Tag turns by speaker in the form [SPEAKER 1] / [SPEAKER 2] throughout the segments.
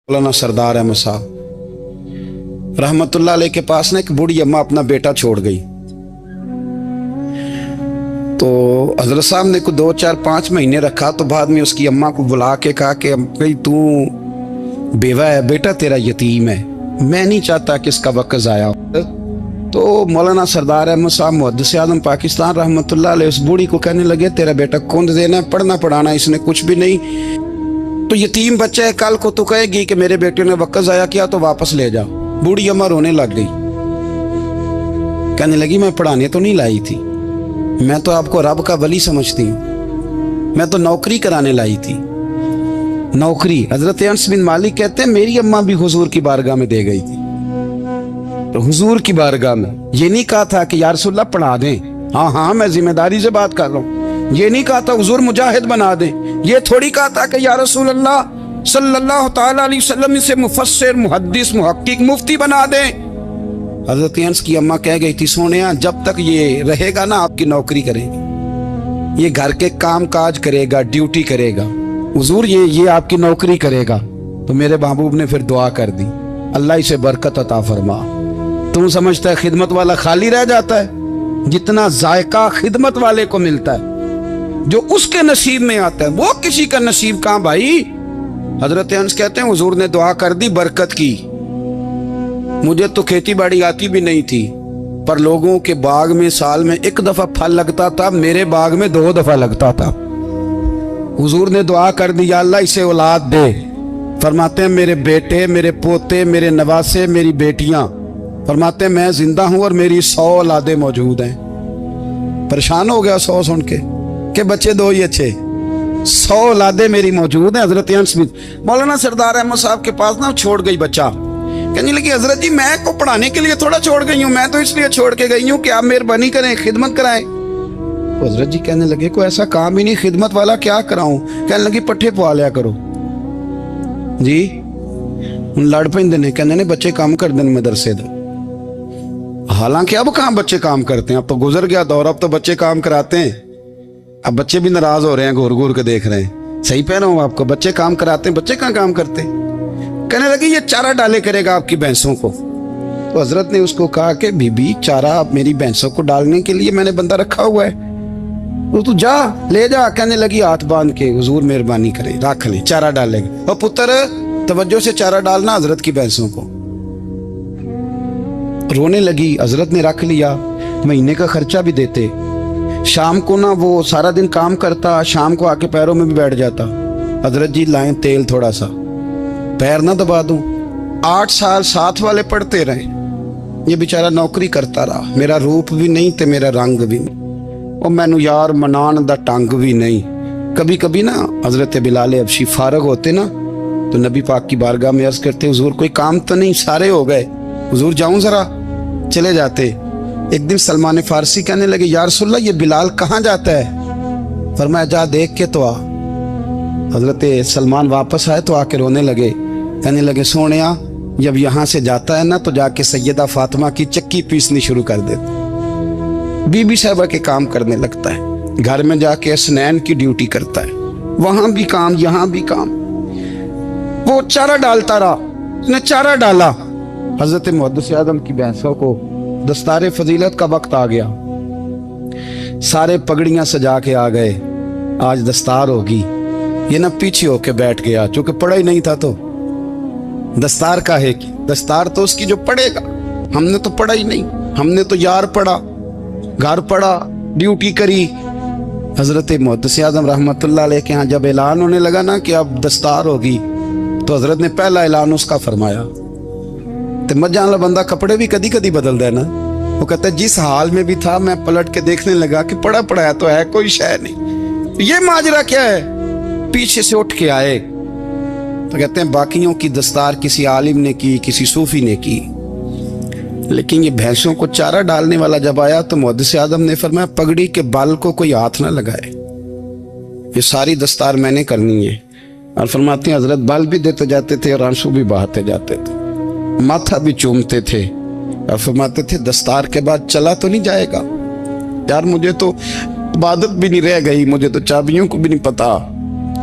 [SPEAKER 1] मौलाना सरदार अहमद साहब रहमतुल्लाह अलैह के पास ना एक बूढ़ी अम्मा अपना बेटा छोड़ गई। तो हजरत साहब ने को 2 4 5 महीने रखा। तो बाद में उसकी अम्मा को बुला के कहा कि भाई तू बेवा है, बेटा तेरा यतीम है, मैं नहीं चाहता कि इसका वक्त ज़ाया हो। तो मौलाना सरदार अहमद साहब मुहद्दिस आज़म पाकिस्तान रहमतुल्लाह अलैह उस बूढ़ी को कहने लगे तेरा बेटा कौन देना है, पढ़ना पढ़ाना इसने कुछ भी नहीं, तो यतीम बच्चा है, कल को तो कहेगी कि मेरे बेटे ने वक्त ज़ाया किया तो वापस ले जा। बूढ़ी अम्मा रोने लग गई, कहने लगी मैं पढ़ाने तो नहीं लाई थी, मैं तो आपको रब का वली समझती हूँ, मैं तो नौकरी कराने लाई थी। नौकरी हजरत अनस बिन मालिक कहते हैं मेरी अम्मा भी हुजूर की बारगाह में दे गई थी। तो हुजूर की बारगाह में ये नहीं कहा था कि या रसूलल्लाह पढ़ा दें, हाँ हाँ मैं जिम्मेदारी से बात कर रहा हूँ, ये नहीं कहा था हुजूर मुजाहिद बना दें, ये थोड़ी कहा था कि या रसूलल्लाह सल्लल्लाहु तआला अलैहि वसल्लम से मुफस्सिर मुहद्दिस मुहक्किक मुफ्ती बना दें। हजरत अनस की अम्मा कह गई थी सोनिया जब तक ये रहेगा ना आपकी नौकरी करेगी, ये घर के काम काज करेगा, ड्यूटी करेगा, हुजूर ये आपकी नौकरी करेगा। तो मेरे महबूब ने फिर दुआ कर दी अल्लाह इसे बरकत अता फरमा। तुम समझता है खिदमत वाला खाली रह जाता है? जितना जायका खिदमत वाले को मिलता है, जो उसके नसीब में आता है, वो किसी का नसीब कहाँ भाई। हजरत अनस कहते हैं हुजूर ने दुआ कर दी बरकत की। मुझे तो खेती बाड़ी आती भी नहीं थी, पर लोगों के बाग में साल में 1 दफा फल लगता था, मेरे बाग में 2 दफा लगता था। हुजूर ने दुआ कर दी या अल्लाह इसे औलाद दे। फरमाते हैं मेरे बेटे, मेरे पोते, मेरे नवासे, मेरी बेटियां, फरमाते हैं मैं जिंदा हूं और मेरी 100 औलादे मौजूद हैं। परेशान हो गया 100 सुन के बच्चे 2 ही अच्छे, 100 औलादे मेरी मौजूद हैं। हजरत अनस बिन मौलाना सरदार अहमद साहब के पास ना छोड़ गई बच्चा, कहने लगी हजरत जी मैं को पढ़ाने के लिए थोड़ा छोड़ गई हूँ, मैं तो इसलिए छोड़ के गई हूँ कि आप मेहरबानी करें खिदमत कराएं। हजरत जी कहने लगे कोई ऐसा काम ही नहीं, खिदमत वाला क्या कराऊं। कहने लगी पट्ठे पवा लिया करो जी। लड़ पेंदे ने, कहने ने बच्चे काम कर दें मदरसे दो। हालांकि अब कहाँ बच्चे काम करते हैं, अब तो गुजर गया दौर, अब तो बच्चे काम कराते हैं। अब बच्चे भी नाराज हो रहे हैं, घूर घूर के देख रहे हैं। सही कह रहा हूँ आपको, बच्चे काम कराते हैं, बच्चे कहाँ काम करते हैं। कहने लगी ये चारा डाले करेगा आपकी भैंसों को। तो हजरत ने उसको कहा कि बीबी चारा मेरी भैंसों को डालने के लिए मैंने बंदा रखा हुआ है, तो तू जा ले जा। कहने लगी हाथ बांध के हुजूर मेहरबानी करे रख ले, चारा डालेगा। और पुत्र तवज्जो से चारा डालना हजरत की भैंसों को। रोने लगी, हजरत ने रख लिया, महीने का खर्चा भी देते। शाम को ना वो सारा दिन काम करता, शाम को आके पैरों में भी बैठ जाता, हजरत जी लाएं तेल थोड़ा सा, पैर ना दबा दूं। 8 साल साथ वाले पढ़ते रहे, ये बेचारा नौकरी करता रहा, मेरा रूप भी नहीं ते मेरा रंग भी नहीं, और मैनू यार मनान दा टंग भी नहीं। कभी कभी ना हजरत बिलाल हबशी फारग होते ना तो नबी पाक की बारगाह में अर्ज करते हुजूर कोई काम तो नहीं, सारे हो गए, हुजूर जाऊं जरा, चले जाते। एक दिन सलमान फारसी कहने लगे या रसूलल्लाह ये बिलाल कहाँ जाता है। फरमाया जा देख के तो आ। हजरत सलमान वापस आए तो आके रोने लगे, कहने लगे सोनिया जब यहाँ से जाता है ना तो जाके सैयदा फातिमा की चक्की पीसनी शुरू कर देता, बीबी साहबा के काम करने लगता है, घर में जाके स्नैन की ड्यूटी करता है, वहां भी काम यहाँ भी काम। वो चारा डालता रहा, उसने चारा डाला। हजरत मुहद्दिस आज़म की भैंसों को दस्तारे फजीलत का वक्त आ गया, सारे पगड़ियां सजा के आ गए, आज दस्तार होगी। ये ना पीछे होके बैठ गया, चूंकि पढ़ा ही नहीं था तो दस्तार का है कि दस्तार तो उसकी जो पढ़ेगा, हमने तो पढ़ा ही नहीं, हमने तो यार पढ़ा, घर पढ़ा, ड्यूटी करी। हजरत मुहद्दिस आज़म रहमतुल्लाह अलैह के यहाँ जब ऐलान होने लगा ना कि अब दस्तार होगी, तो हजरत ने पहला ऐलान उसका फरमाया। तो मत जान ला बंदा कपड़े भी कदी कदी बदल देना। वो कहता है जिस हाल में भी था मैं पलट के देखने लगा कि पढ़ा पढ़ाया तो है, कोई शय नहीं, ये माजरा क्या है। पीछे से उठ के आए तो कहते हैं बाकियों की दस्तार किसी आलिम ने की, किसी सूफी ने की, लेकिन ये भैंसों को चारा डालने वाला जब आया तो मुहद्दिस आज़म ने फरमाया पगड़ी के बाल को कोई हाथ ना लगाए, ये सारी दस्तार मैंने करनी है। और फरमाते हैं हजरत बाल भी देते जाते थे और आंसू भी बहाते जाते थे, माथा भी चूमते थे, और फरमाते थे दस्तार के बाद चला तो नहीं जाएगा यार, मुझे तो इबादत भी नहीं रह गई, मुझे तो चाबियों को भी नहीं पता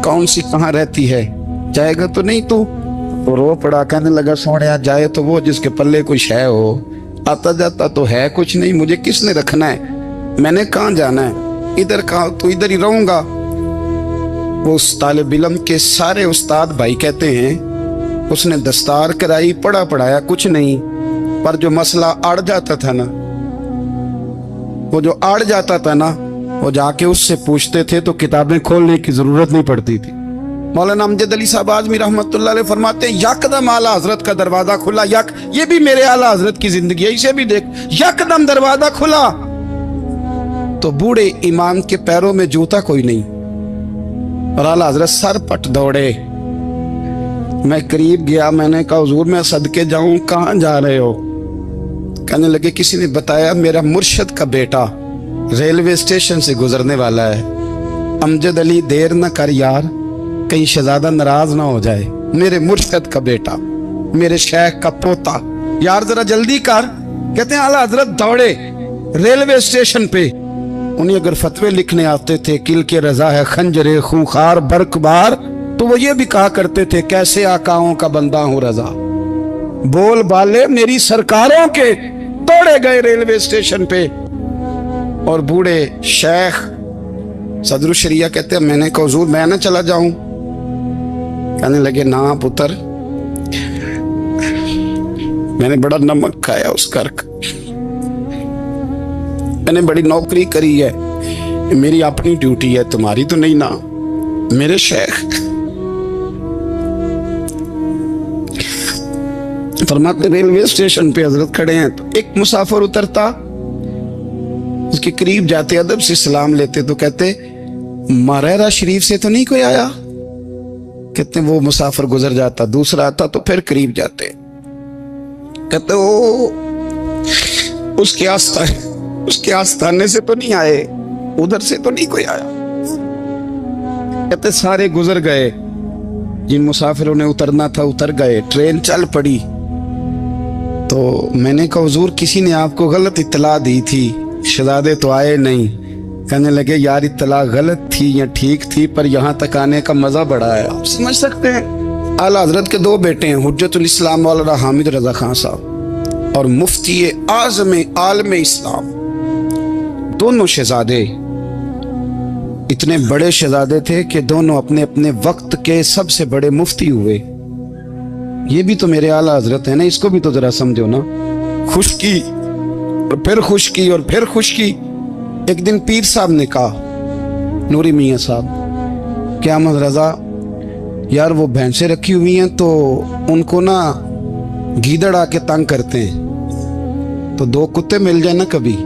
[SPEAKER 1] कौन सी कहाँ रहती है, जाएगा तो नहीं तू। तो रो पड़ा, कहने लगा सोने जाए तो वो जिसके पल्ले कोई शय हो, आता जाता तो है कुछ नहीं, मुझे किसने रखना है, मैंने कहाँ जाना है, इधर कहाँ तो इधर ही रहूंगा। वो उस तालिब इल्म के सारे उस्ताद भाई कहते हैं उसने दस्तार कराई, पढ़ा पढ़ाया कुछ नहीं, पर जो मसला अड़ जाता था ना, वो जो अड़ जाता था ना, वो जाके उससे पूछते थे तो किताबें खोलने की जरूरत नहीं पड़ती थी। मौलाना अमजद अली साहब आजमी रहमतुल्लाह अलैह फरमाते हैं यकदम आला हजरत का दरवाजा खुला, ये भी मेरे आला हजरत की जिंदगी है, इसे भी देख, यकदम दरवाजा खुला तो बूढ़े इमाम के पैरों में जूता कोई नहीं, और आला हजरत सर पट दौड़े। मैं करीब गया, मैंने कहा हुजूर मैं सदके जाऊं, कहाँ जा रहे हो? कहने लगे किसी ने बताया मेरा मुर्शद का बेटा रेलवे स्टेशन से गुजरने वाला है, अमजद अली देर न कर यार, कहीं शहजादा नाराज ना हो जाए, मेरे मुर्शद का बेटा, मेरे शेख का पोता, यार जरा जल्दी कर। कहते हैं आला हजरत दौड़े रेलवे स्टेशन पे। उन्हें अगर फतवे लिखने आते थे किल के रजा है खंजरे खूंखार बरकबार, तो वो ये भी कहा करते थे कैसे आकाओं का बंदा हूं रजा, बोल बाले मेरी सरकारों के। दौड़े गए रेलवे स्टेशन पे, और बूढ़े शेख सदरुल शरिया कहते हैं मैंने कहा हुजूर मैं ना चला जाऊं? कहने लगे ना पुत्र, मैंने बड़ा नमक खाया उस घर का, मैंने बड़ी नौकरी करी है, मेरी अपनी ड्यूटी है, तुम्हारी तो नहीं ना। मेरे शेख फरमाते रेलवे स्टेशन पे हजरत खड़े हैं, तो एक मुसाफिर उतरता, उसके करीब जाते अदब से सलाम लेते तो कहते मारेरा शरीफ से तो नहीं कोई आया? कहते वो मुसाफिर गुजर जाता, दूसरा आता तो फिर करीब जाते, कहते ओ उसके आस्थाने से तो नहीं आए, उधर से तो नहीं कोई आया। कहते सारे गुजर गए, जिन मुसाफिरों ने उतरना था उतर गए, ट्रेन चल पड़ी। तो मैंने कहा हुजूर किसी ने आपको गलत इत्तला दी थी, शहजादे तो आए नहीं। कहने लगे यार इत्तला गलत थी या ठीक थी, पर यहाँ तक आने का मजा बड़ा है, आप समझ सकते हैं। आला हजरत के दो बेटे हैं, हुज्जतुल इस्लाम मौलाना हामिद रजा खान साहब और मुफ्ती आज़म आलम इस्लाम। दोनों शहजादे इतने बड़े शहजादे थे कि दोनों अपने अपने वक्त के सबसे बड़े मुफ्ती हुए। ये भी तो मेरे आला हजरत है ना, इसको भी तो जरा समझो ना। खुशकी और फिर खुशकी और फिर खुशकी। एक दिन पीर साहब ने कहा नूरी मियाँ साहब क्या अहमद रजा यार वो भैंसें रखी हुई हैं तो उनको ना गीदड़ आके तंग करते हैं, तो दो कुत्ते मिल जाए ना कभी,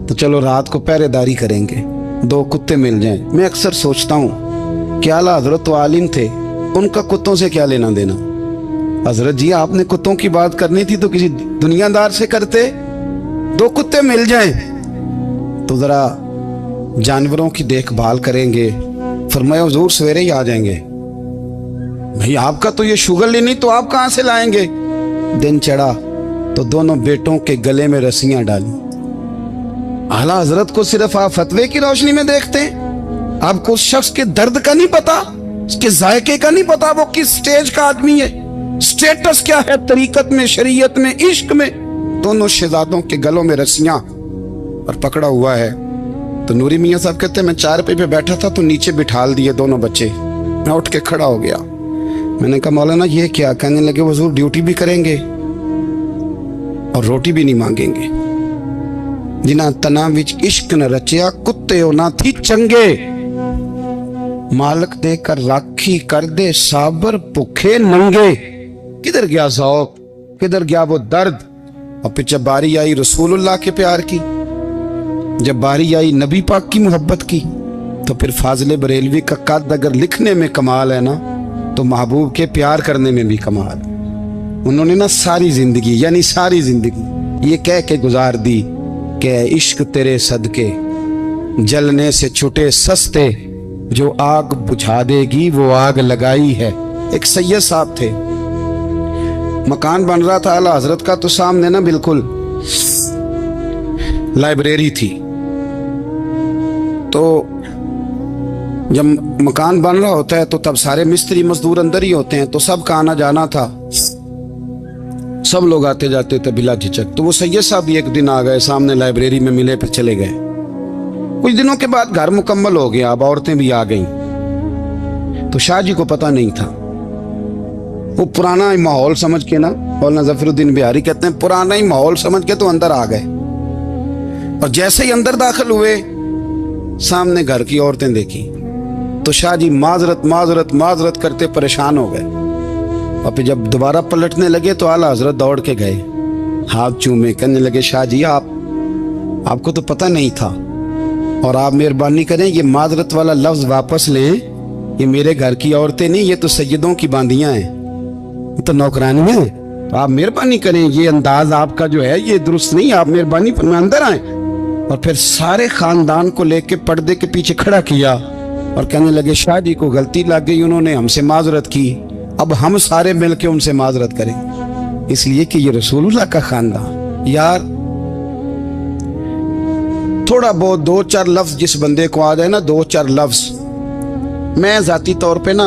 [SPEAKER 1] तो चलो रात को पहरेदारी करेंगे, दो कुत्ते मिल जाएं। मैं अक्सर सोचता हूँ क्या आला हजरत तो आलिम थे, उनका कुत्तों से क्या लेना देना। हजरत जी आपने कुत्तों की बात करनी थी तो किसी दुनियादार से करते, दो कुत्ते मिल जाएं तो जरा जानवरों की देखभाल करेंगे। फरमाया हुजूर सवेरे ही आ जाएंगे। भाई आपका तो ये शुगर ही नहीं, तो आप कहां से लाएंगे। दिन चढ़ा तो दोनों बेटों के गले में रस्सियां डाली। आला हजरत को सिर्फ आप फतवे की रोशनी में देखते हैं, आपको उस शख्स के दर्द का नहीं पता, उसके जायके का नहीं पता, वो किस स्टेज का आदमी है, स्टेटस क्या है तरीकत में, शरीयत में, इश्क में। दोनों शहजादों के गलों में रस्सियां और पकड़ा हुआ है। तो नूरी मियाँ साहब कहते हैं मैं चारपाई पे बैठा था तो नीचे बिठाल दिए दोनों बच्चे। मैं उठ के खड़ा हो गया, मैंने कहा मौलाना ये क्या। कहने लगे हुजूर ड्यूटी भी करेंगे और रोटी भी नहीं मांगेंगे। जिन्हां तना विच इश्क न रचिया कुत्ते हो ना थी चंगे, मालक देकर राखी कर दे साबर भुखे नंगे। किधर गया ज़ौक़, किधर गया वो दर्द। और फिर जब बारी आई रसूलुल्लाह के प्यार की, जब बारी आई नबी पाक की मोहब्बत की, तो फिर फाजिल बरेलवी का कद अगर लिखने में कमाल है ना, तो महबूब के प्यार करने में भी कमाल। उन्होंने ना सारी जिंदगी यानी सारी जिंदगी ये कह के गुजार दी कि इश्क तेरे सदके जलने से छुटे सस्ते, जो आग बुझा देगी वो आग लगाई है। एक सैयद साहब थे, मकान बन रहा था आला हजरत का, तो सामने ना बिल्कुल लाइब्रेरी थी। तो जब मकान बन रहा होता है तो तब सारे मिस्त्री मजदूर अंदर ही होते हैं, तो सबका आना जाना था, सब लोग आते जाते थे बिला झिझक। तो वो सैयद साहब भी एक दिन आ गए, सामने लाइब्रेरी में मिले, फिर चले गए। कुछ दिनों के बाद घर मुकम्मल हो गया, अब औरतें भी आ गईं। तो शाह जी को पता नहीं था। वो पुराना ही माहौल समझ के ना, मौलाना ज़फ़रुद्दीन बिहारी कहते हैं, पुराना ही माहौल समझ के तो अंदर आ गए। और जैसे ही अंदर दाखिल हुए, सामने घर की औरतें देखी तो शाह जी माजरत माजरत माजरत करते परेशान हो गए। और फिर जब दोबारा पलटने लगे तो आला हजरत दौड़ के गए, हाथ चूमे, कहने लगे शाह जी आपको तो पता नहीं था, और आप मेहरबानी करें ये माजरत वाला लफ्ज वापस लें। ये मेरे घर की औरतें नहीं, ये तो सैयदों की बांदियां हैं, ये तो नौकरानी है। तो आप मेहरबानी करें, ये अंदाज आपका जो है ये दुरुस्त नहीं, आप मेहरबानी फरमाएं अंदर आए। और फिर सारे खानदान को लेके पर्दे के पीछे खड़ा किया और कहने लगे शाह जी को गलती लग गई, उन्होंने हमसे माजरत की, अब हम सारे मिलके उनसे माजरत करें, इसलिए कि ये रसूलुल्लाह का खानदान। यार थोड़ा बहुत 2-4 लफ्ज जिस बंदे को आ जाए ना, 2-4 लफ्ज, मैं जाती तौर पे ना,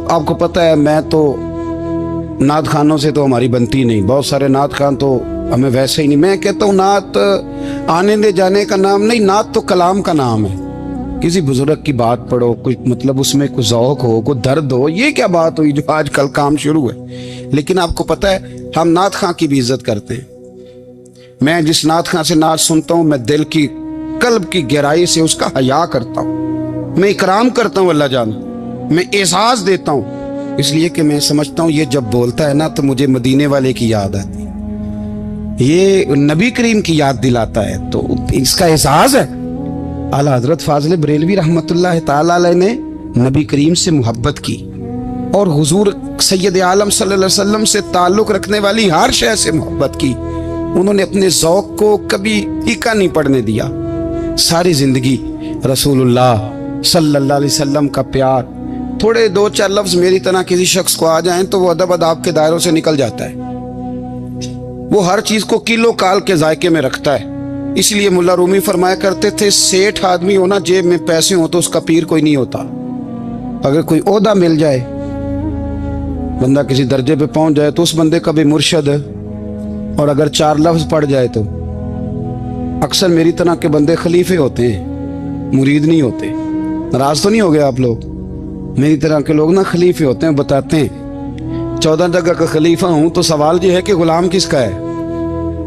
[SPEAKER 1] आपको पता है मैं तो नात खानों से तो हमारी बनती नहीं, बहुत सारे नात खान तो हमें वैसे ही नहीं। मैं कहता हूँ नात आने दे जाने का नाम नहीं, नात तो कलाम का नाम है। किसी बुजुर्ग की बात पढ़ो, कुछ मतलब उसमें कुछ ज़ौक़ हो, कुछ दर्द हो, ये क्या बात हुई जो आजकल काम शुरू है। लेकिन आपको पता है हम नात खां की भी इज्जत करते हैं। मैं जिस नात खां से नात सुनता हूँ, मैं दिल की कल्ब की गहराई से उसका हया करता हूँ, मैं इकराम करता हूँ अल्लाह जान, मैं एहसास देता हूँ, इसलिए कि मैं समझता हूँ ये जब बोलता है ना तो मुझे मदीने वाले की याद आती है, ये नबी करीम की याद दिलाता है, तो इसका एहसास है। आला हजरत फाजिल बरेलवी रहमतुल्लाह ताला अलैह ने नबी करीम से मोहब्बत की और हुजूर सैयद आलम सल्लल्लाहु अलैहि वसल्लम से ताल्लुक रखने वाली हर शय से मोहब्बत की। उन्होंने अपने ज़ौक़ को कभी फीका नहीं पड़ने दिया। सारी जिंदगी रसूलुल्लाह सल्लल्लाहु अलैहि वसल्लम का प्यार। थोड़े 2-4 लफ्ज मेरी तरह किसी शख्स को आ जाएं तो वो अदब अदाब के दायरों से निकल जाता है। वो हर चीज को किलो काल के जायके में रखता है। इसलिए मुल्ला रूमी फरमाया करते थे, सेठ आदमी होना जेब में पैसे हो तो उसका पीर कोई नहीं होता। अगर कोई ओहदा मिल जाए, बंदा किसी दर्जे पे पहुंच जाए तो उस बंदे का भी मुर्शद, और अगर 4 लफ्ज पढ़ जाए तो अक्सर मेरी तरह के बंदे खलीफे होते हैं, मुरीद नहीं होते। नाराज तो नहीं हो गए आप लोग? मेरी तरह के लोग ना खलीफे होते हैं, बताते हैं 14 जगह का खलीफा हूं तो सवाल ये है कि गुलाम किसका है?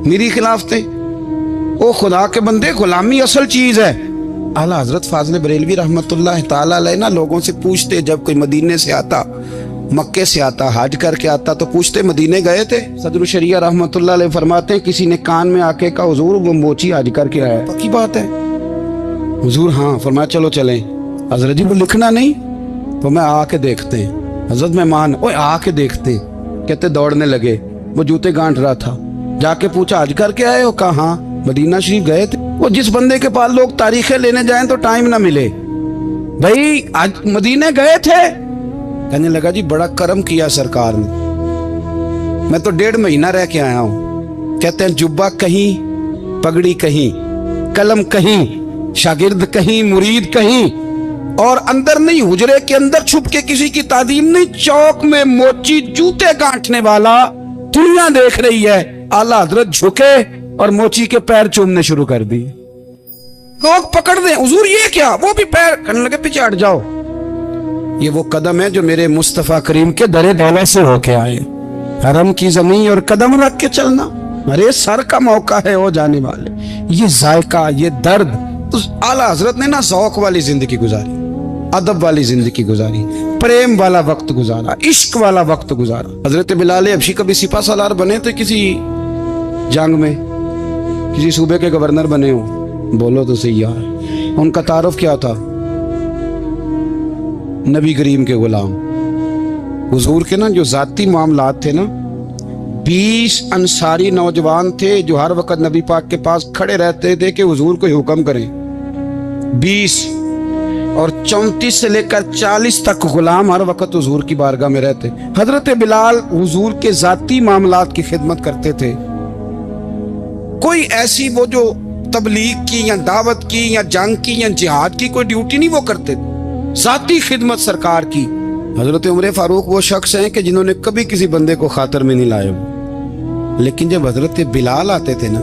[SPEAKER 1] मेरी खिलाफ थे। ओ खुदा के बंदे, गुलामी असल चीज है। आला हजरत फाजिल बरेलवी रहमतुल्लाह ताला अलैह ना लोगों से पूछते, जब कोई मदीने से आता, मक्के से आता, हज करके आता तो पूछते मदीने गए थे? सदर शरिया रहमतुल्लाह अलैह फरमाते हैं किसी ने कान में आके कहा हुजूर वो मोची हज करके आया। पक्की बात है? हुजूर हाँ। फरमाया चलो चलें। हजरत जी वो लिखना नहीं? तो मैं आके देखते हैं। हजरत मेहमान, ओए आके देखते हैं। कहते दौड़ने लगे, वो जूते गांठ रहा था। जाके पूछा हज करके आए हो? कहा हाँ, मदीना शरीफ गए थे। वो जिस बंदे के पास लोग तारीखें लेने जाएं तो टाइम ना मिले, भाई आज मदीने गए थे? कहने लगा जी बड़ा करम किया सरकार ने, मैं तो 1.5 महीना रह के आया हूं। कहते हैं जुब्बा कहीं, पगड़ी कहीं, कलम कहीं, शागिर्द कहीं, मुरीद कहीं, और अंदर नहीं, हुजरे के अंदर छुप के किसी की तादीम नहीं, चौक में मोची जूते गांठने वाला दुनिया देख रही है। आला हजरत झुके और मोची के पैर चूमने शुरू कर दिए। लोग पकड़ दें, हुजूर ये क्या? वो भी पैर करने लगे, पीछे हट जाओ। ये वो कदम है जो मेरे मुस्तफा करीम के दरे दौला से होके आए। हरम की जमीन और कदम रख के चलना, अरे सर का मौका है हो जाने वाले। ये जायका, ये दर्द, तो आला हजरत ने ना ज़ौक़ वाली जिंदगी गुजारी, अदब वाली जिंदगी गुजारी, प्रेम वाला वक्त गुजारा, इश्क वाला वक्त गुजारा। हजरत बिलाल हबशी कभी सिपा सालार बने थे किसी जंग में, किसी सूबे के गवर्नर बने हो? बोलो तो सही यार। उनका तारुफ क्या था? नबी करीम के गुलाम। हुजूर के ना जो जाती मामलात थे ना, 20 अंसारी नौजवान थे जो हर वक्त नबी पाक के पास खड़े रहते थे कि हुजूर को हुक्म करें। 20 और 34 से लेकर 40 तक गुलाम हर वक्त हुजूर की बारगाह में रहते। हजरत बिलाल हुजूर के जाती मामलात की खिदमत करते थे। कोई ऐसी वो जो तबलीग की या दावत की या जंग की या जिहाद की कोई ड्यूटी नहीं वो करते, ज़ाती खिदमत सरकार की। हजरत उमर फारूक वो शख्स हैं कि जिन्होंने कभी किसी बंदे को खातर में नहीं लाया। लेकिन जब हजरत बिलाल आते थे ना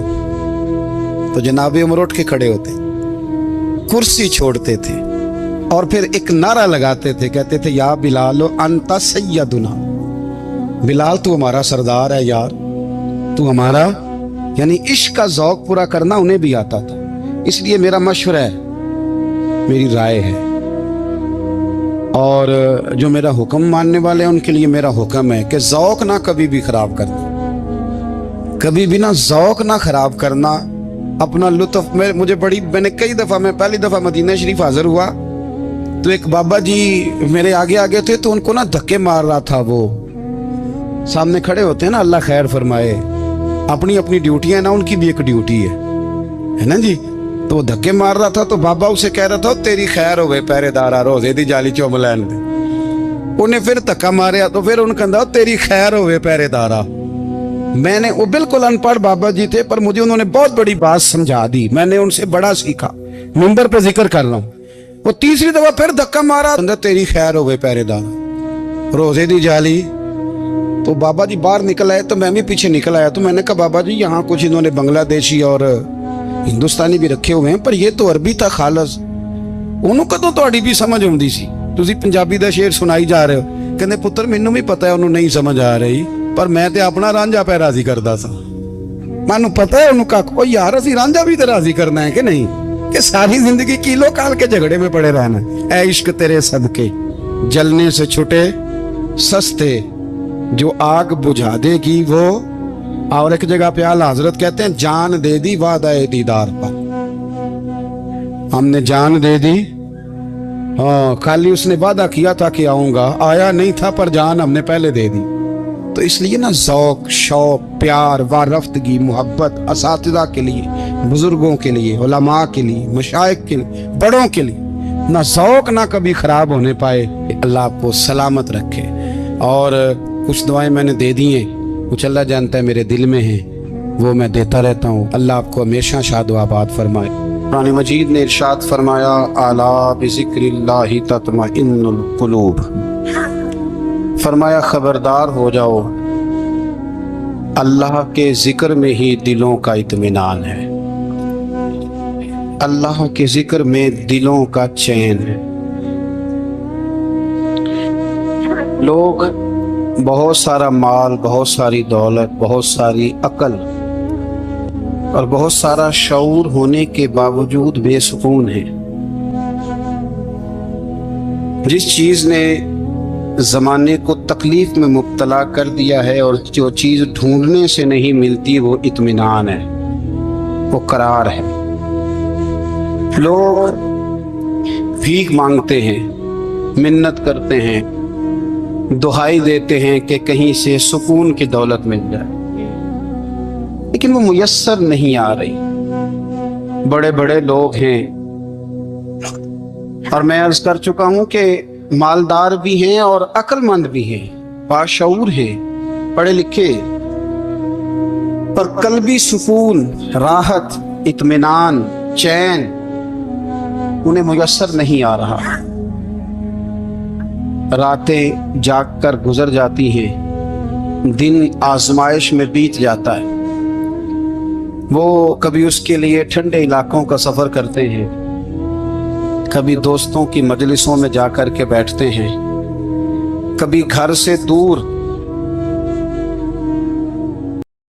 [SPEAKER 1] तो जनाब उमर उठ के खड़े होते, कुर्सी छोड़ते थे और फिर एक नारा लगाते थे, कहते थे या बिलाल अंता सैयदुना, बिलाल तू हमारा सरदार है यार, तू हमारा। यानी इश्क का ज़ौक पूरा करना उन्हें भी आता था। इसलिए मेरा मशवरा है, मेरी राय है, और जो मेरा हुक्म मानने वाले हैं उनके लिए मेरा हुक्म है कि ज़ौक ना कभी भी ख़राब करना, कभी भी ना ज़ौक ना ख़राब करना, अपना लुत्फ़। मैंने कई दफ़ा, मैं पहली दफ़ा मदीना शरीफ हाज़िर हुआ तो एक बाबा जी मेरे आगे आगे थे, तो उनको ना धक्के मार रहा था। वो सामने खड़े होते हैं ना, अल्लाह खैर फरमाए, अपनी अपनी ड्यूटियां ना, उनकी भी एक ड्यूटी है ना जी। तो धक्के मार रहा था तो बाबा उसे कह रहा था तेरी खैर होवे पहरेदारा, रोजे दी जाली चुम लैन दे। उन्हें फिर धक्का मारिया तो फिर उन्हें कहता तेरी खैर होवे पहरेदारा। मैंने, वो बिल्कुल अनपढ़ बाबा जी थे पर मुझे उन्होंने बहुत बड़ी बात समझा दी, मैंने उनसे बड़ा सीखा, मिंबर पे जिक्र कर रहा हूँ। वो तीसरी दफा फिर धक्का मारा, तेरी खैर होवे पहरेदारा, रोजे दी जाली। तो बाबा जी बाहर निकल आए तो मैं भी पीछे निकल आया। तो मैंने कहा बाबा जी यहाँ कुछ इन्होंने बांग्लादेशी और हिंदुस्तानी भी रखे हुए हैं, पर ये तो अरबी था खालस, उन्होंने कदों ਤੁਹਾਡੀ भी समझ आती सी, ਤੁਸੀਂ पंजाबी ਦਾ शेर सुनाई जा रहे हो। कहते पुत्र मैनू भी पता है उन्होंने नहीं समझ आ रही, पर मैं तो अपना रांझा पै राजी करता सा, मैनू पता है उन्होंने कहा ओ यार असी रांझा भी तो राजी करना है कि नहीं, कि सारी जिंदगी किलो काल के झगड़े में पड़े रहना। ऐ इश्क तेरे सदके जलने से छुटे सस्ते, जो आग बुझा देगी वो। और एक जगह पे आला हजरत कहते हैं जान दे दी वादा दीदार पर, हमने जान दे दी। हाँ, खाली उसने वादा किया था कि आऊंगा, आया नहीं था, पर जान हमने पहले दे दी। तो इसलिए ना ज़ौक, शौक, प्यार, वारफ्तगी, मोहब्बत असातिज़ा के लिए, बुजुर्गों के लिए, उलमा के लिए, मशाइख के लिए, बड़ों के लिए ना ज़ौक ना कभी ख़राब होने पाए। अल्लाह आपको सलामत रखे। और कुछ दुआएं मैंने दे दी हैं, कुछ अल्लाह जानता है मेरे दिल में है, वो मैं देता रहता हूँ। अल्लाह आपको हमेशा शाद व आबाद फरमाए। कुरान मजीद ने इरशाद फरमाया अला बिज़िक्रिल्लाहि तत्मइन्नुल कुलूब, फरमाया खबरदार हो जाओ, अल्लाह के जिक्र में ही दिलों का इत्मीनान है, अल्लाह के जिक्र में दिलों का चैन है। लोग बहुत सारा माल, बहुत सारी दौलत, बहुत सारी अकल और बहुत सारा शऊर होने के बावजूद बेसुकून है। जिस चीज ने जमाने को तकलीफ में मुब्तला कर दिया है और जो चीज ढूंढने से नहीं मिलती वो इत्मीनान है, वो करार है। लोग भीख मांगते हैं, मिन्नत करते हैं, दुहाई देते हैं कि कहीं से सुकून की दौलत मिल जाए, लेकिन वो मुयस्सर नहीं आ रही। बड़े बड़े लोग हैं और मैं अर्ज कर चुका हूं कि मालदार भी हैं और अक्लमंद भी हैं, बाशऊर हैं, पढ़े लिखे, पर कल्बी सुकून, राहत, इत्मीनान, चैन उन्हें मुयस्सर नहीं आ रहा। रातें जाग कर गुजर जाती हैं, दिन आजमाइश में बीत जाता है। वो कभी उसके लिए ठंडे इलाकों का सफर करते हैं, कभी दोस्तों की मजलिसों में जाकर के बैठते हैं, कभी घर से दूर